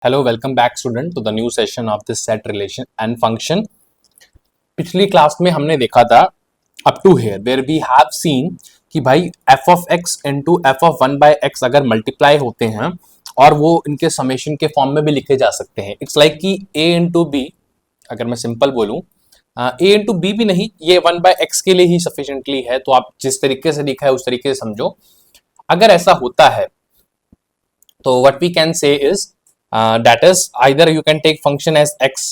Hello, welcome back student to the new session of this set relation and function. पिछली class में हमने देखा था up to here where we have seen कि भाई f of x into f of 1 by x अगर multiply होते हैं और वो इनके समेशन के फॉर्म में भी लिखे जा सकते हैं. इट्स लाइक कि a into b, अगर मैं सिंपल बोलूं a into b भी नहीं, ये 1 by x के लिए ही सफिशिएंटली है. तो आप जिस तरीके से लिखा है उस तरीके से समझो. अगर ऐसा होता है तो what we can say is that is either you can take function as x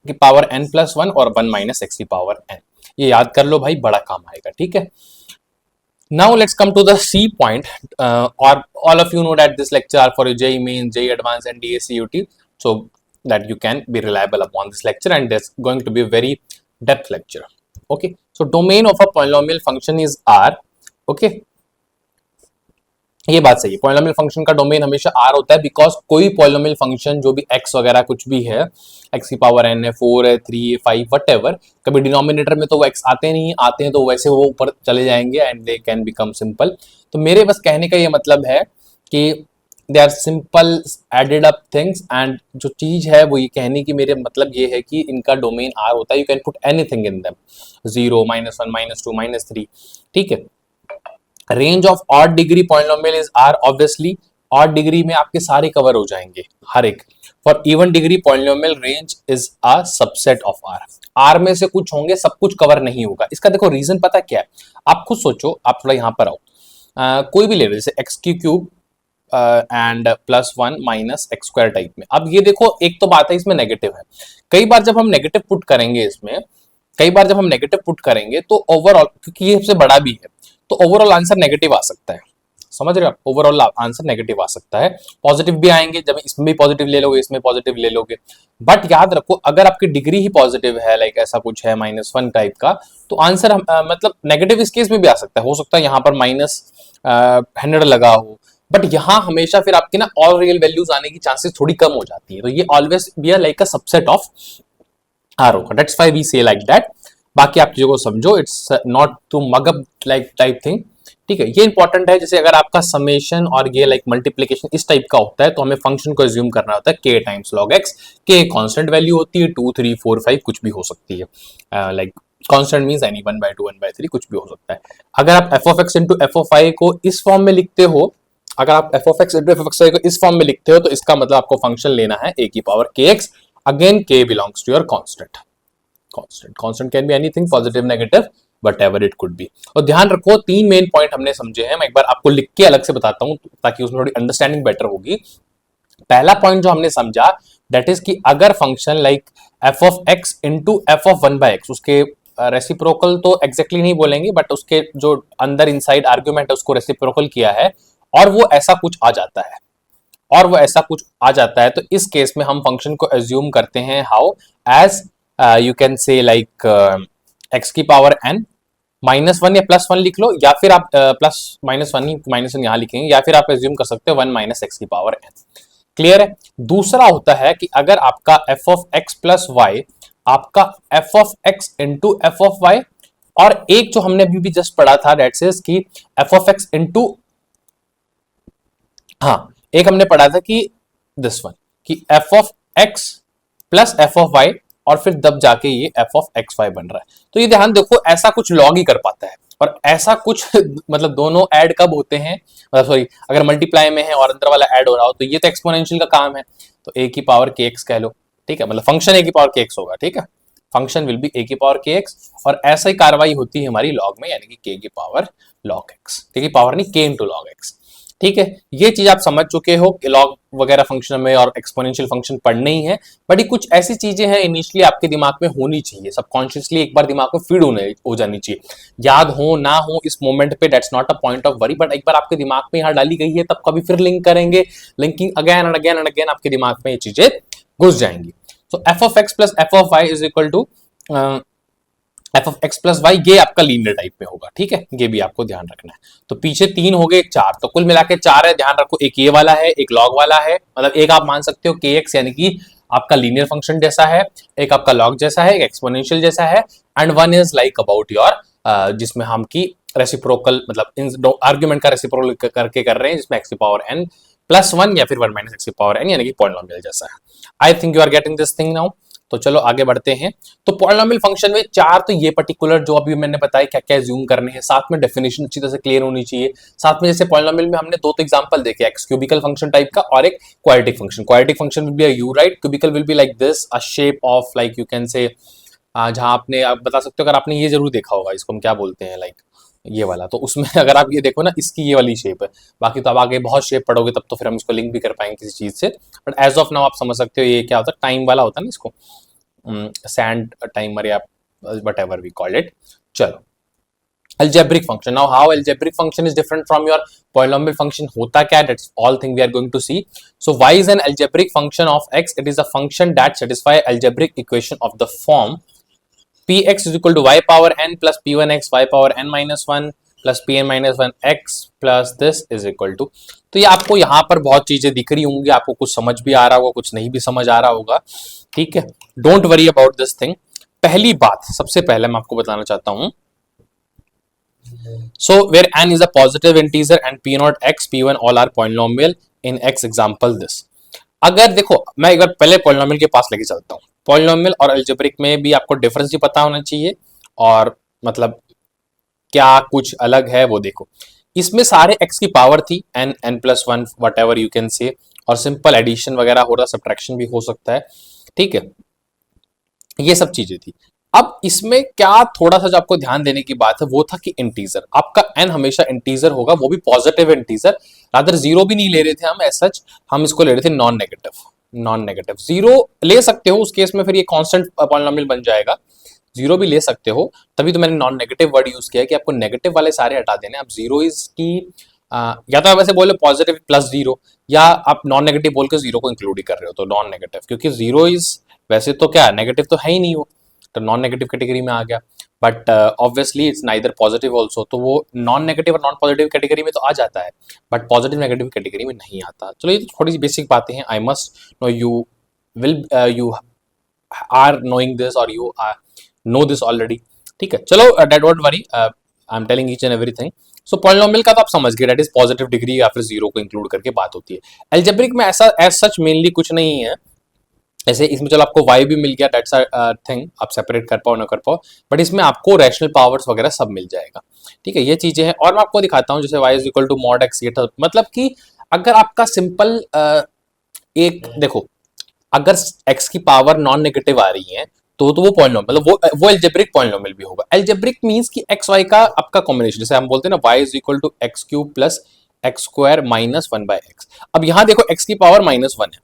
की पावर n plus 1 और 1 minus x की पावर n. ये याद कर लो भाई, बड़ा काम आएगा. ठीक है. Now let's come to the C point. Or all of you know that this lecture are for JEE Mains, JEE Advanced and DACUT, so that you can be reliable upon this lecture, and it's going to be a very depth lecture. Okay. So domain of a polynomial function is R. Okay. ये बात सही है. Polynomial function का domain हमेशा R होता है because कोई polynomial function जो भी x वगैरह कुछ भी है, x की पावर n है, 4 है, 3 है, 5 व्हाटएवर, कभी डिनोमिनेटर में तो वो x आते नहीं, आते हैं तो वैसे वो ऊपर चले जाएंगे and they can become simple. तो मेरे बस कहने का ये मतलब है कि they are simple added up things, and जो चीज है वो ये कहने की मेरे मतलब ये है कि इनका डोमेन R होता है. You can put anything in them, 0, -1, -2, -3. ठीक है. Range of odd degree polynomial is R. Obviously odd degree में आपके सारे कवर हो जाएंगे, हर एक. For even degree polynomial range is a subset of R. R में से कुछ होंगे, सब कुछ कवर नहीं होगा. इसका देखो रीजन पता क्या है, आप खुद सोचो. आप थोड़ा यहाँ पर आओ. कोई भी ले लो, जैसे एक्स की cube and +1 minus x square type में. अब ये देखो, एक तो बात है इसमें नेगेटिव है. कई बार जब हम नेगेटिव पुट करेंगे तो ओवरऑल, क्योंकि ये सबसे बड़ा भी है, तो ओवरऑल आंसर नेगेटिव आ सकता है. समझ रहे हो आप? ओवरऑल आंसर नेगेटिव आ सकता है. पॉजिटिव भी आएंगे, जब इसमें भी पॉजिटिव ले लोगे, इसमें पॉजिटिव ले लोगे. बट याद रखो, अगर आपकी डिग्री ही पॉजिटिव है, लाइक ऐसा कुछ है -1 टाइप का, तो आंसर मतलब नेगेटिव इस केस में भी आ सकता है. हो सकता है यहाँ पर -100 लगा हो, बट यहाँ हमेशा फिर आपकी ना ऑल रियल वैल्यूज आने की चांसेस थोड़ी कम हो जाती है. तो ये always be like a subset of R होगा. That's why we say like that. बाकी आप चीजों को समझो, it's not to mug up like type thing. ठीक है. ये इंपॉर्टेंट है. जैसे अगर आपका समेशन और ये लाइक मल्टीप्लिकेशन इस टाइप का होता है, तो हमें फंक्शन को एज्यूम करना होता है k times log x. k constant value होती है, 2, 3, 4, 5 कुछ भी हो सकती है. लाइक कांस्टेंट मींस एनी 1/2, 1/3 कुछ भी हो सकता है. अगर आप f of x into f of y को इस फॉर्म में लिखते हो, तो इसका मतलब आपको फंक्शन लेना है a की power kx. Again k belongs to your constant. Constant can be anything, positive, negative, whatever it could be. और ध्यान रखो, 3 मेन पॉइंट हमने समझे हैं. मैं एक बार आपको लिख के अलग से बताता हूं ताकि उसमें थोड़ी अंडरस्टैंडिंग बेटर होगी. पहला पॉइंट जो हमने समझा, दैट इज कि अगर function like f of x into f of 1 by x, उसके रेसिप्रोकल तो एग्जैक्टली नहीं बोलेंगे, बट उसके जो अंदर इनसाइड आर्ग्यूमेंट है उसको रेसिप्रोकल किया है, और वो ऐसा कुछ आ जाता है, तो इस केस में हम फंक्शन को एज्यूम करते हैं how as you can say like x की पावर n -1 या +1 लिख लो, या फिर आप -1 यहाँ लिखेंगे, या फिर आप एज्यूम कर सकते हो 1 - x की पावर n. क्लियर है? दूसरा होता है कि अगर आपका f of x plus y आपका f of x into f of y, और एक जो हमने अभी भी जस्ट पढ़ा था, दैट इज कि f of x into, हाँ, एक हमने पढ़ा था कि दिस वन, कि f of x plus f of y, और फिर तब जाके ये f of xy बन रहा है. तो ये ध्यान देखो, ऐसा कुछ log ही कर पाता है, और ऐसा कुछ मतलब दोनों ऐड कब होते हैं, सॉरी, अगर मल्टीप्लाई में है और अंदर वाला ऐड हो रहा हो, तो ये तो एक्सपोनेंशियल का काम है. तो a की पावर kx कह लो. ठीक है. मतलब फंक्शन a की पावर kx होगा. ठीक है. फंक्शन विल बी a की पावर kx, और ऐसा ही कार्रवाई होती है हमारी log में, यानी कि k की पावर log x. k की पावर नहीं, k into log x. ठीक है. ये चीज आप समझ चुके हो कि लॉग वगैरह फंक्शन में और एक्सपोनेंशियल फंक्शन पढ़ने ही है, बट ये कुछ ऐसी चीजें हैं इनिशियली आपके दिमाग में होनी चाहिए, सबकॉन्शियसली एक बार दिमाग में फीड हो जानी चाहिए. याद हो ना हो इस मोमेंट पे, that's not a point of worry, but एक बार आपके दिमाग में यहाँ डाली गई है, तब कभी फिर लिंक करेंगे, linking again and again and again आपके दिमाग में ये चीजें घुस जाएंगी. तो f of x plus f of y is equal to f of x plus y, ये आपका लीनियर टाइप में होगा. ठीक है. ये भी आपको ध्यान रखना है. तो पीछे 3 हो गए, 4, तो कुल मिला के 4 है. ध्यान रखो, एक ये वाला है, एक लॉग वाला है, मतलब एक आप मान सकते हो kx, यानी कि आपका लीनियर फंक्शन जैसा है, एक आपका लॉग जैसा है, एक एक्सपोनेंशियल जैसा है, and one is like about your, जिसमें हम की रेसिप्रोकल, मतलब इन आर्ग्यूमेंट का रेसिप्रोकल करके कर रहे हैं, जिसमें x की पावर n +1 या फिर 1 माइनस एक्स की पावर n, यानी कि पॉलिनोमियल जैसा है। I think you are getting this thing now. तो चलो आगे बढ़ते हैं। तो पॉलिनोमियल फंक्शन में चार तो ये पर्टिकुलर जो अभी मैंने बताया क्या क्या ज्यूम करने हैं, साथ में डेफिनेशन अच्छी तरह से क्लियर होनी चाहिए। साथ में जैसे पॉलिनोमियल में हमने दो तो एग्जांपल देखे, एक्स क्यूबिकल फंक्शन टाइप का और एक quadratic function. Quadratic function will be a U right, cubical will be like this, a shape of like you can say, जहां आपने आप बता सकते हो, अगर आपने ये जरूर देखा होगा, इसको हम क्या बोलते हैं, लाइक ये वाला। तो उसमें अगर आप ये देखो ना, इसकी ये वाली शेप है। बाकी तो आप आगे बहुत शेप पढ़ोगे तब तो फिर हम इसको लिंक भी कर पाएंगे किसी चीज से, बट एज ऑफ नाउ आप समझ सकते हो ये क्या होता है, टाइम वाला होता है ना इसको, सैंड टाइमर या whatever we call it. चलो algebraic function. Now how algebraic function is different from your polynomial function होता क्या है, that's all thing we are going to see. So y is an algebraic function of x. It is a function that satisfy algebraic equation of the form px is equal to y power n plus p1x y power n minus 1 plus pn minus 1 x plus this is equal to। तो ये आपको यहाँ पर बहुत चीजें दिख रही होंगी, आपको कुछ समझ भी आ रहा होगा, कुछ नहीं भी समझ आ रहा होगा, ठीक है। Don't worry about this thing. पहली बात, सबसे पहले मैं आपको बताना चाहता हूं, so where n is a positive integer and p naught x p1 all are polynomial in x example this। अगर देखो मैं एक बार पहले पॉलिनोमियल के पास लेके चलता हूँ। पॉलिनोमियल और अलजेब्रिक में भी आपको डिफरेंस भी पता होना चाहिए, और मतलब क्या कुछ अलग है वो देखो। इसमें सारे x की पावर थी n n plus 1 what ever you can से, और सिंपल एडिशन वगैरह हो रहा, सब्ट्रैक्शन भी हो सकता है, ठीक है, ये सब चीजें थी। अब इसमें क्या थोड़ा सा जो आपको ध्यान देने की बात है वो था कि इंटीजर, आपका n हमेशा इंटीजर होगा, वो भी पॉजिटिव इंटीजर। रादर जीरो भी नहीं ले रहे थे हम एज सच, हम इसको ले रहे थे non negative. Non negative zero ले सकते हो, उस केस में फिर ये कांस्टेंट पॉलिनोमियल बन जाएगा। जीरो भी ले सकते हो, तभी तो मैंने नॉन नेगेटिव वर्ड यूज किया है कि आपको नेगेटिव वाले सारे हटा देने। आप जीरो इज की या तो आप ऐसे बोले पॉजिटिव प्लस जीरो, या आप नॉन नेगेटिव बोल के जीरो को इंक्लूड ही कर रहे हो, तो नॉन नेगेटिव, क्योंकि जीरो इज वैसे तो क्या नेगेटिव तो है ही नहीं वो, तो नॉन नेगेटिव कैटेगरी में आ गया। But obviously it's neither positive also, तो वो नॉन नेगेटिव और नॉन पॉजिटिव कैटेगरी में तो आ जाता है, बट पॉजिटिव नेगेटिव कैटेगरी में नहीं आता। चलो ये तो थोड़ी सी बेसिक बातें हैं, I must know you will you are knowing this और यू नो दिस ऑलरेडी, ठीक है। चलो that what worry, I am telling each and everything. So polynomial का तो आप समझ गए, दैट इज पॉजिटिव डिग्री या फिर जीरो को इंक्लूड करके बात होती है। अलजेब्रिक में ऐसा एज सच मेनली कुछ नहीं है, ऐसे इसमें चलो आपको y भी मिल गया, दैट्स अ थिंग, आप सेपरेट कर पाओ ना कर पाओ, बट इसमें आपको रैशनल पावर्स वगैरह सब मिल जाएगा, ठीक है, ये चीजें हैं। और मैं आपको दिखाता हूँ, जैसे y is equal to mod x, ये मतलब कि अगर आपका सिंपल एक देखो, अगर x की पावर नॉन नेगेटिव आ रही है तो वो पॉलिनोमियल, मतलब वो अलजेब्रिक पॉलिनोमियल भी होगा। अलजेब्रिक मींस कि x y का आपका कॉम्बिनेशन, जैसे हम बोलते हैं ना y is equal to x cube plus x square minus 1 by x. अब यहां देखो x की पावर -1 है,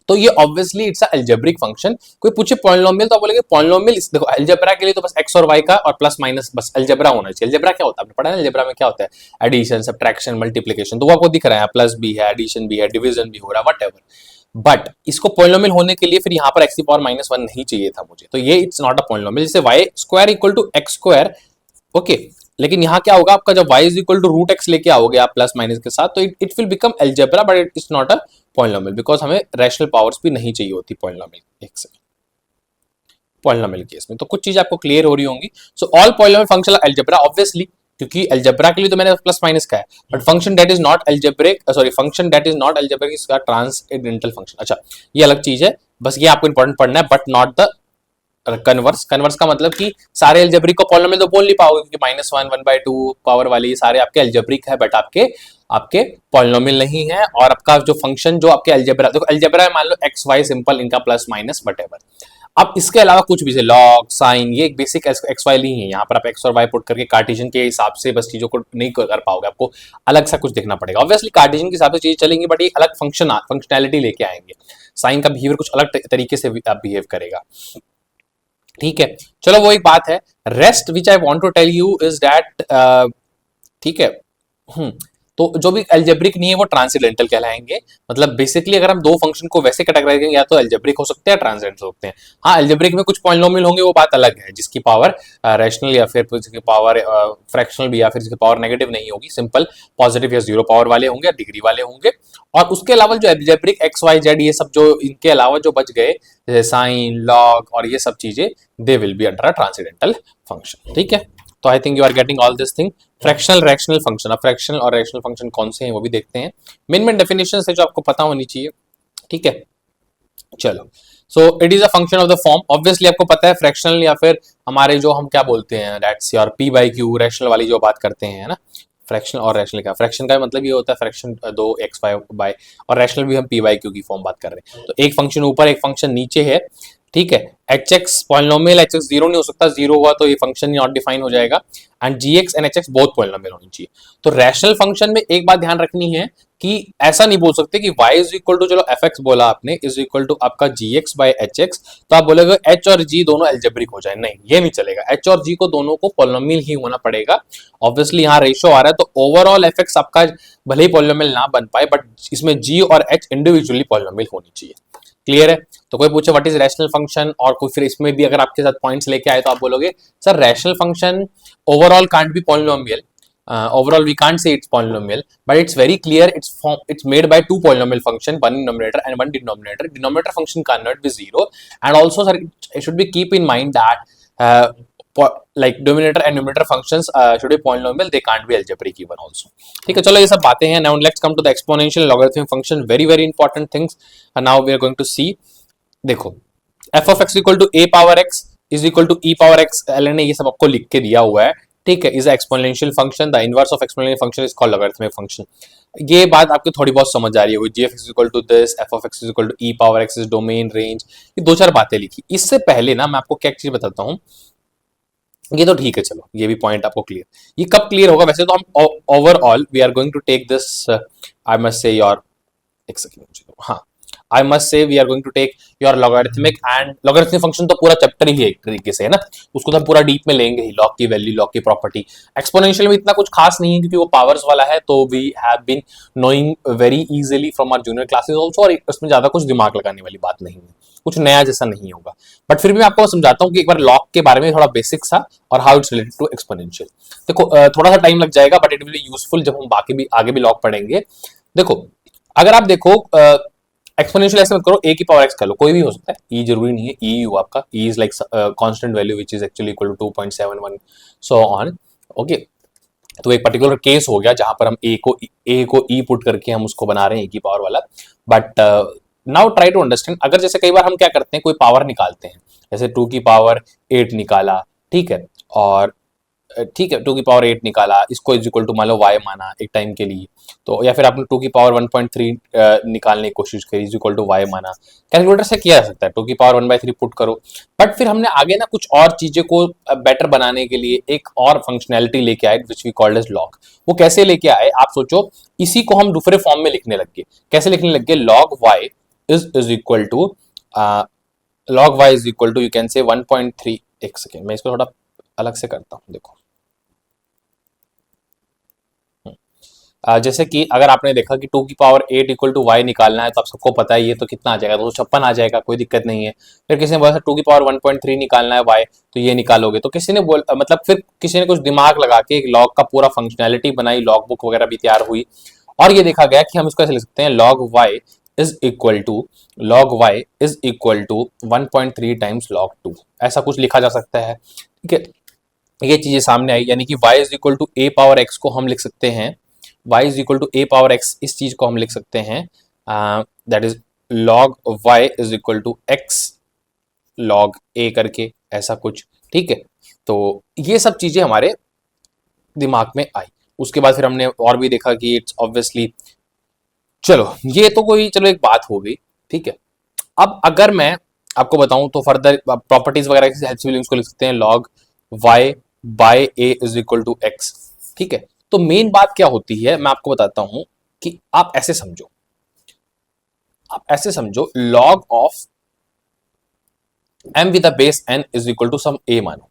तो ये obviously it's a algebraic function. कोई पूछे पॉलिनोमियल तो आप बोलेंगे पॉलिनोमियल, देखो अलजेब्रा के लिए तो बस x और y का और प्लस माइनस बस अलजेब्रा होना चाहिए। अलजेब्रा क्या होता है, आपने पढ़ा है अलजेब्रा में क्या होता है, एडिशन सब्ट्रैक्शन मल्टीप्लिकेशन, तो वो आपको दिख रहा है, प्लस भी है, एडिशन भी है, डिवीजन भी हो रहा है, व्हाटएवर। बट इसको पॉलिनोमियल होने के लिए फिर यहाँ पर x की पावर -1 नहीं चाहिए था मुझे, तो ये इट्स नॉट अ पॉलिनोमियल। जैसे y square equal to x square, okay, लेकिन यहाँ क्या होगा आपका, जब y is equal to root x लेके आओगे आप प्लस माइनस के साथ, तो it will become algebra, but it is not a polynomial, because हमें रैशनल पावर्स भी नहीं चाहिए होती पॉलिनोमियल एक से पॉलिनोमियल केस में। तो कुछ चीज आपको क्लियर हो रही होंगी। So all polynomial function algebra obviously, क्योंकि अलजेब्रा के लिए तो मैंने प्लस माइनस का है, but function that is not algebraic, sorry function that is not algebraic इसका ट्रांसेंडेंटल फंक्शन। अच्छा ये अलग चीज है, बस ये आपको इंपॉर्टेंट पढ़ना है, but not the converse. Converse का मतलब कि सारे अलजेब्रिक को पॉलिनोमियल तो बोल नहीं पाओगे, क्योंकि -1 1/2 पावर वाली ये सारे आपके अलजेब्रिक है, बट आपके आपके पॉलिनोमियल नहीं है। और आपका जो फंक्शन जो आपके अलजेब्रा, देखो अलजेब्रा मान लो एक्स वाई सिंपल, इनका प्लस माइनस व्हाटएवर। अब इसके अलावा कुछ भी, लॉग साइन, ये एक बेसिक एक्स वाई नहीं है, यहाँ पर आप एक्स और वाई पुट करके कार्टेशियन के हिसाब से बस चीजों को नहीं कर पाओगे, आपको अलग सा कुछ देखना पड़ेगा। ऑब्वियसली कार्टेशियन के हिसाब से चीजें चलेंगी, बट ये अलग फंक्शनैलिटी लेके आएंगे, साइन का बिहेवियर कुछ अलग तरीके से बिहेव करेगा, ठीक है। चलो वो एक बात है। Rest which I want to tell you is that, ठीक है, तो जो भी अलजेब्रिक नहीं है वो ट्रांसेंडेंटल कहलाएंगे। मतलब बेसिकली अगर हम दो फंक्शन को वैसे कैटेगराइज करेंगे, या तो अलजेब्रिक हो सकते हैं या ट्रांसेंडेंटल हो सकते हैं। हाँ अलजेब्रिक में कुछ पॉलिनोमियल होंगे, वो बात अलग है, जिसकी पावर रैशनल या फिर जिसकी पावर फ्रैक्शनल भी, या फिर जिसकी पावर नेगेटिव नहीं होगी, सिंपल पॉजिटिव या जीरो पावर वाले होंगे या डिग्री वाले होंगे। और उसके अलावा जो अलजेब्रिक एक्स वाई जेड ये सब जो इनके अलावा जो बच गए, जैसे साइन लॉग और ये सब चीजें, they will be under a transcendental function, ठीक है। तो I think you are getting all this thing. Fractional rational function, अब फ्रैक्शनल और रैशनल फंक्शन कौन से हैं वो भी देखते हैं। मेन डेफिनेशन है जो आपको पता होनी चाहिए, ठीक है। चलो, so it is a function of the form, obviously आपको पता है फ्रैक्शनल या फिर हमारे जो हम क्या बोलते हैं that's your P by Q, rational वाली जो बात करते हैं ना। फ्रैक्शन और रैशनल का, फ्रैक्शन का मतलब ये होता है फ्रैक्शन दो एक्स वाई बाय, और रैशनल भी हम पी बाई क्यू की फॉर्म बात कर रहे हैं। तो एक फंक्शन ऊपर एक फंक्शन नीचे है, ठीक है। H x polynomial, H x zero नहीं हो सकता, जीरो हुआ तो ये फंक्शन नॉट डिफाइन हो जाएगा, and g x and h x both polynomial होनी चाहिए। तो रैशनल फंक्शन में एक बात ध्यान रखनी है कि ऐसा नहीं बोल सकते कि y इज इक्वल टू, चलो एफ एक्स बोला आपने, इज इक्वल टू आपका जी एक्स बाई एच एक्स, तो आप बोलेगे h और g दोनों एल्जेब्रिक हो जाए, नहीं ये नहीं चलेगा। h और g को दोनों को पॉलिनोमियल ही होना पड़ेगा। ऑब्वियसली यहाँ रेशियो आ रहा है, तो ओवरऑल एफ एक्स आपका भले ही पॉलिनोमियल ना बन पाए, बट इसमें g और h इंडिविजुअली पॉलिनोमियल होनी चाहिए। क्लियर है? तो कोई पूछे व्हाट इज रैशनल फंक्शन, और कोई फिर इसमें भी अगर आपके साथ पॉइंट्स लेके आए तो आप बोलोगे sir rational function overall can't be polynomial, overall we can't say it's polynomial, but it's very clear it's made by two polynomial function, one numerator and one denominator. Denominator function cannot be zero, and also sir it should be keep in mind that like denominator and numerator functions should be polynomial, they can't be algebraic even also. ठीक है, चलो ये सब बातें हैं। Now let's come to the exponential logarithmic function, very very important things, and now we are going to see। देखो f of x equal to a power x is equal to e power x, Allen ने ये सब आपको लिख के दिया हुआ है, ठीक है। Is exponential function, the inverse of exponential function is called logarithmic function. ये बात आपको थोड़ी बहुत समझ आ रही होगी। जी F X equal to this, F of X equal to E power X is domain range, ये दो चार बातें लिखी। इससे पहले ना मैं आपको क्या चीज बताता हूँ, ये तो ठीक है, चलो ये भी पॉइंट आपको क्लियर। ये कब क्लियर होगा? वैसे तो हम overall we are going to take this, I must say your, एक सेकंड, हाँ, I must say we are going to take your logarithmic and logarithmic function, तो पूरा चैप्टर ही है एक तरीके से, है ना। उसको तो हम पूरा डीप में लेंगे ही, लॉग की वैल्यू, लॉग की प्रॉपर्टी। एक्सपोनेंशियल में इतना कुछ खास नहीं है क्योंकि वो पावर्स वाला है, तो we have been knowing very easily from our junior classes also, और उसमें ज्यादा कुछ दिमाग लगाने वाली बात नहीं है, कुछ नया जैसा नहीं होगा। बट फिर भी मैं आपको समझाता हूँ कि एक बार लॉग के बारे में थोड़ा बेसिक सा, और how it's related to exponential. देखो थोड़ा सा टाइम लग जाएगा, but it will be useful जब हम बाकी भी आगे भी लॉग पढ़ेंगे। देखो अगर आप देखो एक्सपोनेंशियल ऐसे मत करो, a की पावर x कर लो, कोई भी हो सकता है, e जरूरी नहीं है, e हुआ आपका, e is like constant value which is actually equal to 2.71 so on, okay. तो एक पर्टिकुलर केस हो गया जहां पर हम a को e पुट करके हम उसको बना रहे हैं a की पावर वाला। But now try to understand, अगर जैसे कई बार हम क्या करते हैं, कोई पावर निकालते हैं, जैसे 2 की पावर 8 निकाला, ठीक है, और ठीक है 2 की पावर 8 निकाला, इसको इज इक्वल टू मान लो y माना एक टाइम के लिए, तो या फिर आपने 2 की पावर 1.3 निकालने की कोशिश करी, इज इक्वल टू y माना, कैलकुलेटर से किया जा सकता है, 2 की पावर 1/3 पुट करो। बट फिर हमने आगे ना कुछ और चीजें को बेटर बनाने के लिए एक और फंक्शनैलिटी लेके आए which we called as log. वो कैसे लेके आए आप सोचो, इसी को हम दूसरे फॉर्म में लिखने लग गए। कैसे लिखने लग गए? log y is equal to log y is equal to you can say 1.3, एक सेकेंड मैं इसको थोड़ा अलग से करता हूं। देखो जैसे कि अगर आपने देखा कि 2 की पावर 8 इक्वल टू y निकालना है, तो आप सबको पता है ये तो कितना आ जाएगा, 256 आ जाएगा, कोई दिक्कत नहीं है। फिर किसी ने बोला 2 की पावर 1.3 निकालना है y, तो ये निकालोगे। तो किसी ने मतलब फिर किसी ने कुछ दिमाग लगा के एक लॉग का पूरा फंक्शनैलिटी बनाई, लॉग बुक वगैरह भी तैयार हुई, और ये देखा गया कि हम इसको ऐसे लिख सकते हैं log y is equal to 1.3 times log 2, ऐसा कुछ लिखा जा सकता है, ठीक है। ये चीजें सामने आई, यानी कि y is equal to a power x को हम लिख सकते हैं, y is equal to a power x, इस चीज को हम लिख सकते हैं that is log y is equal to x log a करके, ऐसा कुछ, ठीक है। तो ये सब चीजें हमारे दिमाग में आई। उसके बाद फिर हमने और भी देखा कि इट्स ऑब्वियसली, चलो ये तो कोई, चलो एक बात हो गई, ठीक है। अब अगर मैं आपको बताऊं तो फर्दर प्रॉपर्टीज वगैरह की हेल्प से भी इसको लिख सकते हैं log y by a is equal to x, ठीक है। तो मेन बात क्या होती है मैं आपको बताता हूं कि आप ऐसे समझो log of m with the base n is equal to some a मानो,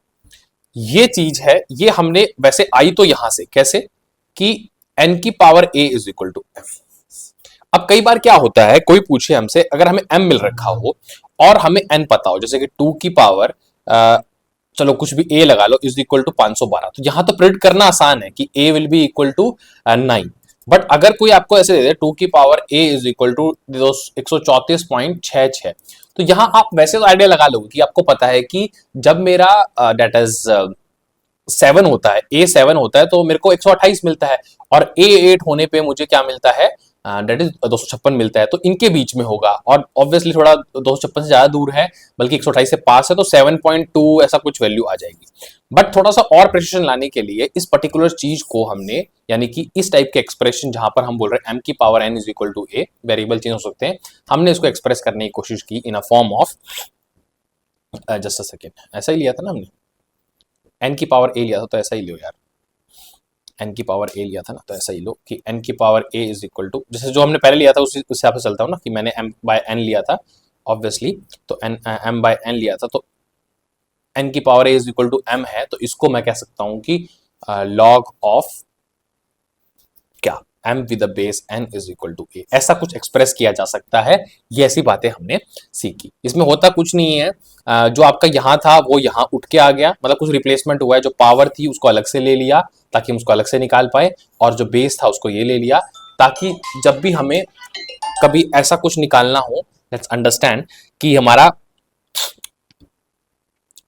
ये चीज है। ये हमने वैसे आई तो यहां से कैसे कि n की power a is equal to f। अब कई बार क्या होता है, कोई पूछे हमसे, अगर हमें m मिल रखा हो और हमें n पता हो, जैसे कि 2 की पावर चलो कुछ भी a लगा लो इज इक्वल टू 512, तो यहां तो प्रिडिक्ट करना आसान है कि a will be equal to 9। But अगर कोई आपको ऐसे दे दे 2 की power a is equal to 134.66, तो यहां आप वैसे तो आइडिया लगा लोगे कि आपको पता है कि जब मेरा डेट इज 7 होता है, A7 होता है, तो मेरे को 128 मिलता है, और A8 होने पे मुझे क्या मिलता है, डेट इज 256 मिलता है। तो इनके बीच में होगा, और ऑब्वियसली थोड़ा 256 से ज्यादा दूर है, बल्कि 128 से पास है, तो 7.2 ऐसा कुछ वैल्यू आ जाएगी। बट थोड़ा सा और प्रिसिशन लाने के लिए इस पर्टिकुलर चीज को हमने, यानी कि इस टाइप के एक्सप्रेशन जहां पर हम बोल रहे हैं m की power n is equal to a, variable change हो सकते हैं, हमने इसको एक्सप्रेस करने की कोशिश की in a form of, just a second, ऐसा ही लिया था ना हमने, n की पावर a लिया था, तो ऐसा ही लो यार, n की पावर a लिया था ना, तो ऐसा ही लो कि n की power a is equal to, जैसे जो हमने पहले लिया था उसी उससे आप चलता हूँ ना, कि मैंने m बाय n लिया था ऑब्वियसली, तो m बाय n लिया था, तो n की power a is equal to m है, तो इसको मैं कह सकता हूं कि log ऑफ क्या, m with the base n is equal to a, ऐसा कुछ एक्सप्रेस किया जा सकता है। ये ऐसी बातें हमने सीखी, इसमें होता कुछ नहीं है, जो आपका यहाँ था वो यहाँ उठ के आ गया, मतलब कुछ रिप्लेसमेंट हुआ है, जो पावर थी उसको अलग से ले लिया ताकि हम उसको अलग से निकाल पाए, और जो बेस था उसको ये ले लिया, ताकि जब भी हमें कभी ऐसा कुछ निकालना हो, लेट्स अंडरस्टैंड कि हमारा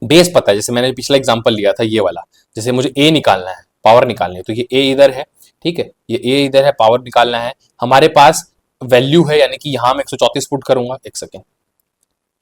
बेस पता है, जैसे मैंने पिछला एग्जांपल लिया था ये वाला, जैसे मुझे ए निकालना है, पावर निकालनी है, तो ये ए इधर है, ठीक है, ये ए इधर है, पावर निकालना है, हमारे पास वैल्यू है, यानी कि यहां मैं 134 पुट करूंगा, एक सेकेंड,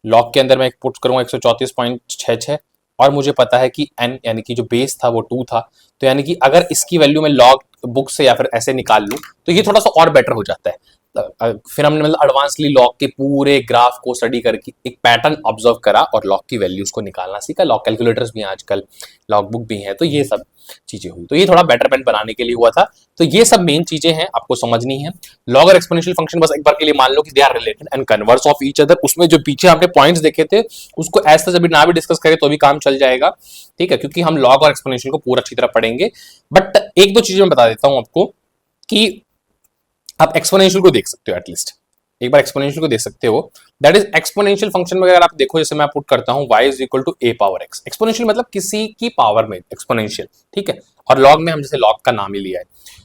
लॉग के अंदर मैं एक पुट करूंगा 134.66, और मुझे पता है कि एन, यानी कि जो बेस था वो 2 था, तो यानी कि अगर इसकी वैल्यू मैं लॉग बुक से या फिर ऐसे निकाल लूं, तो ये थोड़ा सा और बेटर हो जाता है। फिर हमने मतलब एडवांसली लॉग के पूरे ग्राफ को स्टडी करके एक पैटर्न ऑब्जर्व करा और लॉग की वैल्यूज को निकालना सीखा, लॉग कैलकुलेटर्स भी हैं आजकल, लॉग बुक भी हैं, तो ये सब चीजें हुई, तो ये थोड़ा बेटरमेंट बनाने के लिए हुआ था। तो ये सब मेन चीजें हैं, आपको समझनी है। लॉग और एक्सपोनेंशियल फंक्शन बस एक बार के लिए मान लो कि they are related and converse of each other, उसमें जो पीछे आपने पॉइंट्स देखे थे उसको ऐसा जब ना भी डिस्कस करें तो भी काम चल जाएगा, ठीक है, क्योंकि हम लॉग और एक्सपोनेंशियल को पूरा अच्छी तरह पढ़ेंगे। बट एक दो चीजें मैं बता देता हूं आपको, कि आप एक्सपोनेंशियल को देख सकते हो, एटलीस्ट एक बार एक्सपोनेंशियल को देख सकते हो, दैट इज एक्सपोनेंशियल फंक्शन में अगर आप देखो, जैसे मैं पुट करता हूं y is equal to a power x, exponential मतलब किसी की पावर में एक्सपोनेंशियल, ठीक है, और लॉग में हम जैसे लॉग का नाम ही लिया है,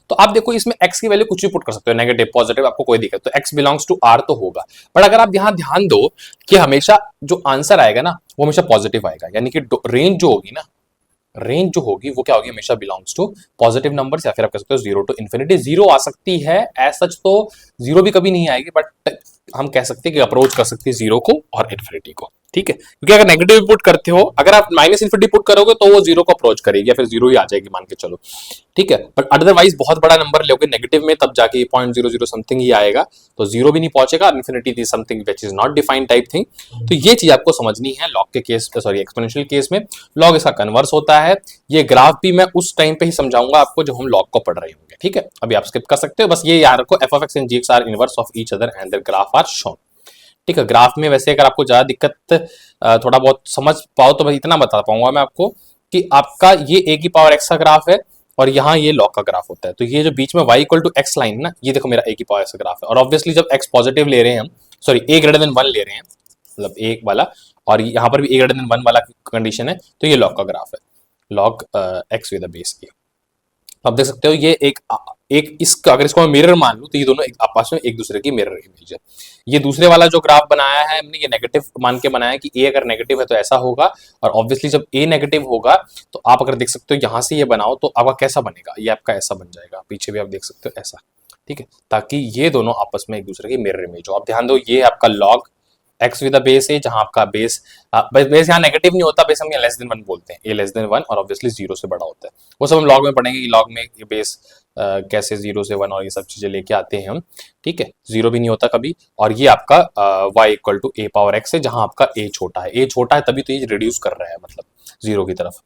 तो आप देखो इसमें x की वैल्यू कुछ भी पुट कर सकते हो, नेगेटिव पॉजिटिव आपको कोई दिक्कत, तो x बिलोंग्स टू r तो होगा, बट अगर आप यहां ध्यान दो कि हमेशा जो आंसर आएगा ना वो हमेशा पॉजिटिव आएगा, यानी कि रेंज जो होगी ना, रेंज जो होगी वो क्या होगी, हमेशा बिलोंग्स टू पॉजिटिव नंबर्स, या फिर आप कह सकते हो 0 टू इन्फिनिटी। 0 आ सकती है एज सच, तो 0 भी कभी नहीं आएगी, बट हम कह सकते हैं कि अप्रोच कर सकते हैं 0 को और इन्फिनिटी को, ठीक है, क्योंकि अगर नेगेटिव पुट करते हो, अगर आप माइनस इन्फिनिटी पुट करोगे तो वो 0 को अप्रोच करेगी, या फिर 0 ही आ जाएगी मान के चलो, ठीक है, बट अदरवाइज बहुत बड़ा नंबर लोगे नेगेटिव में, तब जाके 0.00 समथिंग ही आएगा, तो 0 भी नहीं पहुंचेगा, infinity is something which is not defined type thing. तो ये चीज आपको समझनी है लॉग के केस, सॉरी एक्सपोनेंशियल केस में लॉग इसका कन्वर्स होता है। ये ग्राफ भी मैं उस टाइम पे ही समझाऊंगा आपको जब हम लॉग को पढ़ रहे होंगे, ठीक है, अभी आप स्किप कर सकते हो, बस ये याद रखो f of x and gx are inverse of each other and their graph are shown, ठीक है। ग्राफ में वैसे अगर आपको ज्यादा दिक्कत थोड़ा बहुत समझ पाओ तो बस इतना बता पाऊंगा मैं आपको कि आपका ये a की पावर x का ग्राफ है और यहाँ ये लॉग का ग्राफ होता है, तो ये जो बीच में y equal to x line ना, ये देखो मेरा a की पावर x का ग्राफ है, और ऑब्वियसली जब x पॉजिटिव ले रहे हैं हम, सॉरी a ग्रेटर देन 1 ले रहे हैं, मतलब a वाला, और यहाँ पर भी a ग्रेटर देन 1 वाला कंडीशन है, तो ये लॉग का ग्राफ है, log x with the base a। आप देख सकते हो ये एक इसका, अगर इसको मैं मिरर मान लूं तो ये दोनों आपस में एक दूसरे की मिरर इमेज है। ये दूसरे वाला जो ग्राफ बनाया है हमने, ये नेगेटिव मान के बनाया है कि ए अगर नेगेटिव है तो ऐसा होगा, और ऑब्वियसली जब ए नेगेटिव होगा तो आप अगर देख सकते हो यहां से ये बनाओ तो आपका कैसा बनेगा, ये आपका ऐसा बन जाएगा, पीछे भी आप देख सकते हो ऐसा, ठीक है, ताकि ये दोनों आपस में एक दूसरे की मिरर इमेज हो। आप ध्यान दो ये आपका लॉग एक्स विद बेस है, जहां आपका बेस बेस यहाँ नेगेटिव नहीं होता, बेस हम यहाँ लेस देन 1 बोलते हैं, ए लेस देन 1, और ऑब्वियसली 0 से बड़ा होता है, वो सब हम लॉग में पढ़ेंगे कि लॉग में ये बेस कैसे 0 से 1 और ये सब चीजें लेके आते हैं हम, ठीक है, 0 भी नहीं होता कभी, और ये आपका y equal to a power x है, जहां आपका a छोटा है, a छोटा है तभी तो ये रिड्यूस कर रहा है, मतलब 0 की तरफ,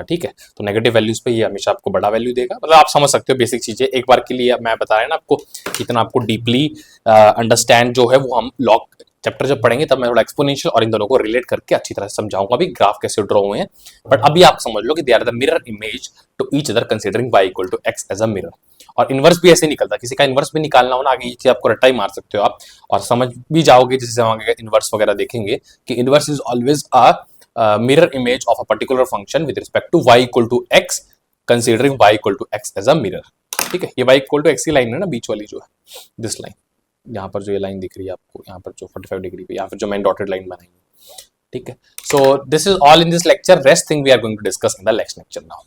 ठीक है, तो नेगेटिव वैल्यूज पे ये हमेशा आपको बड़ा वैल्यू देगा, मतलब आप समझ सकते हो बेसिक चीजें, एक बार के लिए मैं बता रहा है ना आपको, इतना आपको डीपली अंडरस्टैंड जो है वो हम लॉग चैप्टर जब पढ़ेंगे तब मैं थोड़ा एक्सपोनेंशियल और इन दोनों को रिलेट करके अच्छी तरह से समझाऊंगा भी ग्राफ कैसे ड्रॉ हुए हैं, बट अभी आप समझ लो कि they are the mirror image to each other considering y equal to x as a mirror. और इनवर्स भी ऐसे निकलता है, किसी का इनवर्स भी निकालना हो ना, आगे ये चीज आपको रट्टा ही मार सकते हो आप, और समझ भी जाओगे जैसे हम आगे इनवर्स वगैरह देखेंगे कि inverse is always a mirror image of a particular function with respect to y equal to x considering y equal to x as a mirror, ठीक है, ये y इक्वल टू x की लाइन है ना, बीच वाली जो है दिस लाइन, यहाँ पर जो ये लाइन दिख रही है आपको, यहाँ पर जो 45 डिग्री पे, यहाँ पर जो मैंने डॉटेड लाइन बनाई है, ठीक है। So this is all in this lecture, rest thing we are going to discuss in the next lecture now.